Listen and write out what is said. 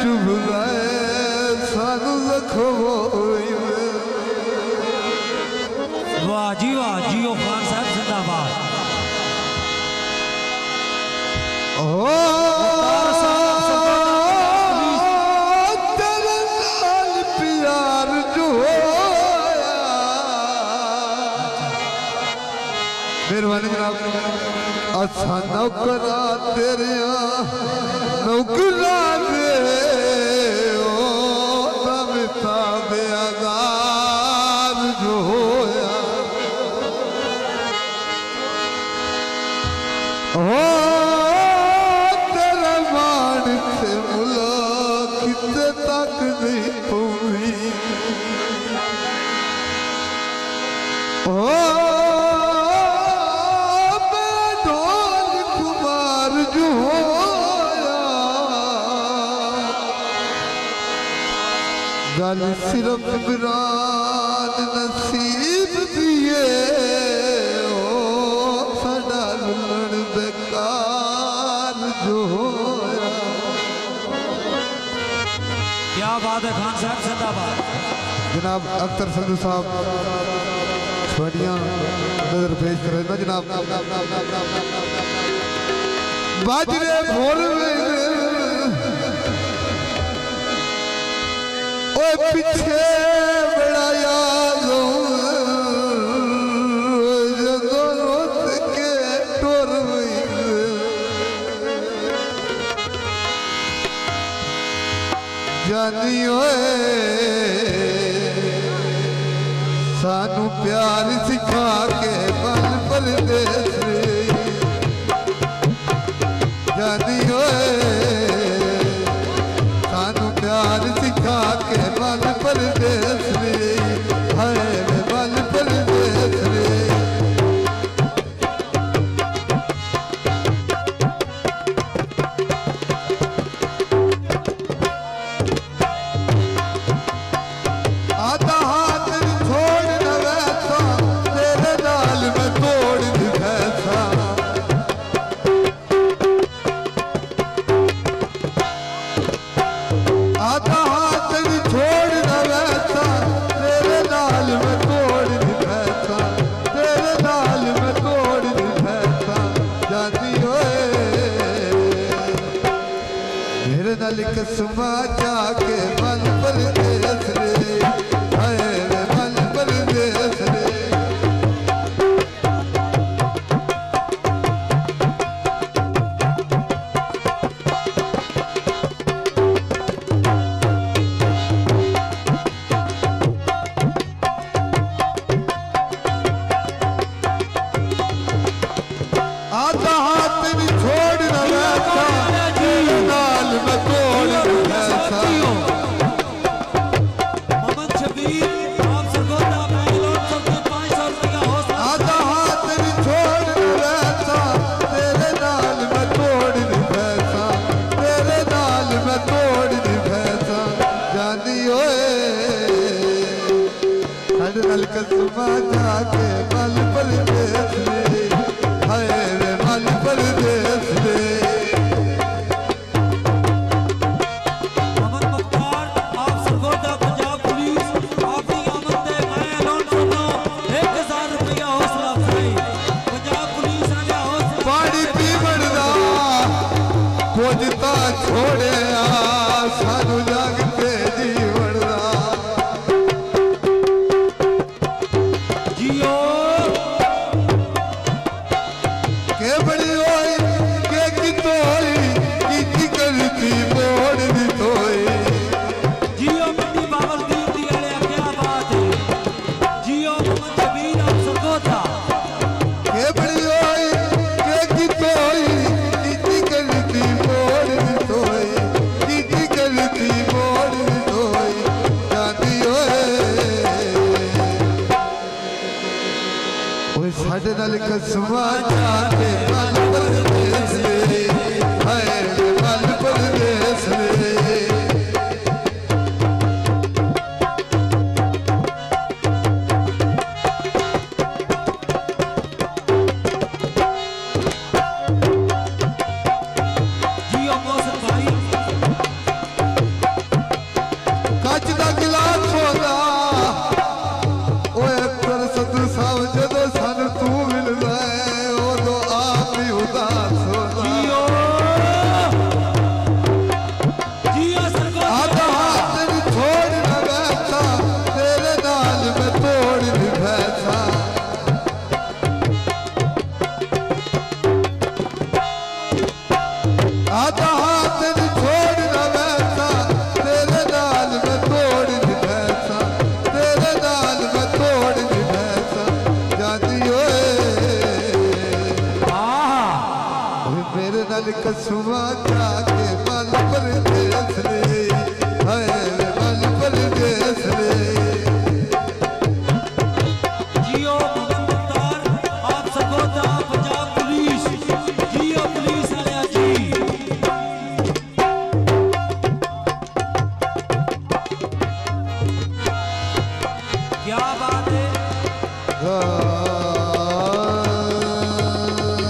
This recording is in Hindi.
चुभ गए सानू लखोई। वाह जी वाह, जियो खान साहब जिंदाबाद। तेरे नाल प्यार जो होया। मेहरबानी जनाब। असा नौकरा तेरिया नौकरा दे बेअगार जो होया। तेरे मान से मुला कितने तक नहीं पूरी। गल सिर्फ इमरान नसीब दिए साडा लुलण बेकार जो होया। क्या बात है खान साहब जिंदाबाद। जनाब अख्तर संधू साहब छोड़ियां नजर पेश करें ना जनाब। बाजरे भोर में पीछे बड़ा याद जदों रोत के टुर जानी होए सानू प्यार सिखा के बल परदेस जानी होए सानू प्यार सिखा के बल परदेस है बल परदेस आधा हाथ छोड़ न वैसा तेरे नाल मैं तोड़ दी भैसा। आधा हाथ छोड़ न वैसा तेरे नाल मैं तोड़ दी भैसा। तेरे नाल मैं तोड़ दी भैसा जाती होए मेरे नाल कसमा जाके बल परदेस रे हाय रे बल परदेस रे। आधा हाथ भी छोड़ न वैसा तेरे नाल मैं तोड़ दी भैसा। आधा हाथ भी छोड़ न वैसा तेरे नाल मैं तोड़ दी भैसा। तेरे नाल मैं तोड़ दी भैसा जानी होए साडे नाल कसमा जाके बल परदेस रे हाय रे बल परदेस रे। खोजता छोड़े सानू जागते जीवन जियो के बड़ी होई के की तोई की करती मोड़ दी तोई। जियो मंडी बाबर दी वाले क्या बात है। जियो मोहम्मद शबीर आप सरगोदा के बड़ी होई के की तोई की करती मोड़ दी तोई। की करती मोड़ दी तोई जाती होए ओए साडे नाल कसमा जाके बल परदेस रे हाय रे बल परदेस रे। जियो मौसम भाई क्या बात है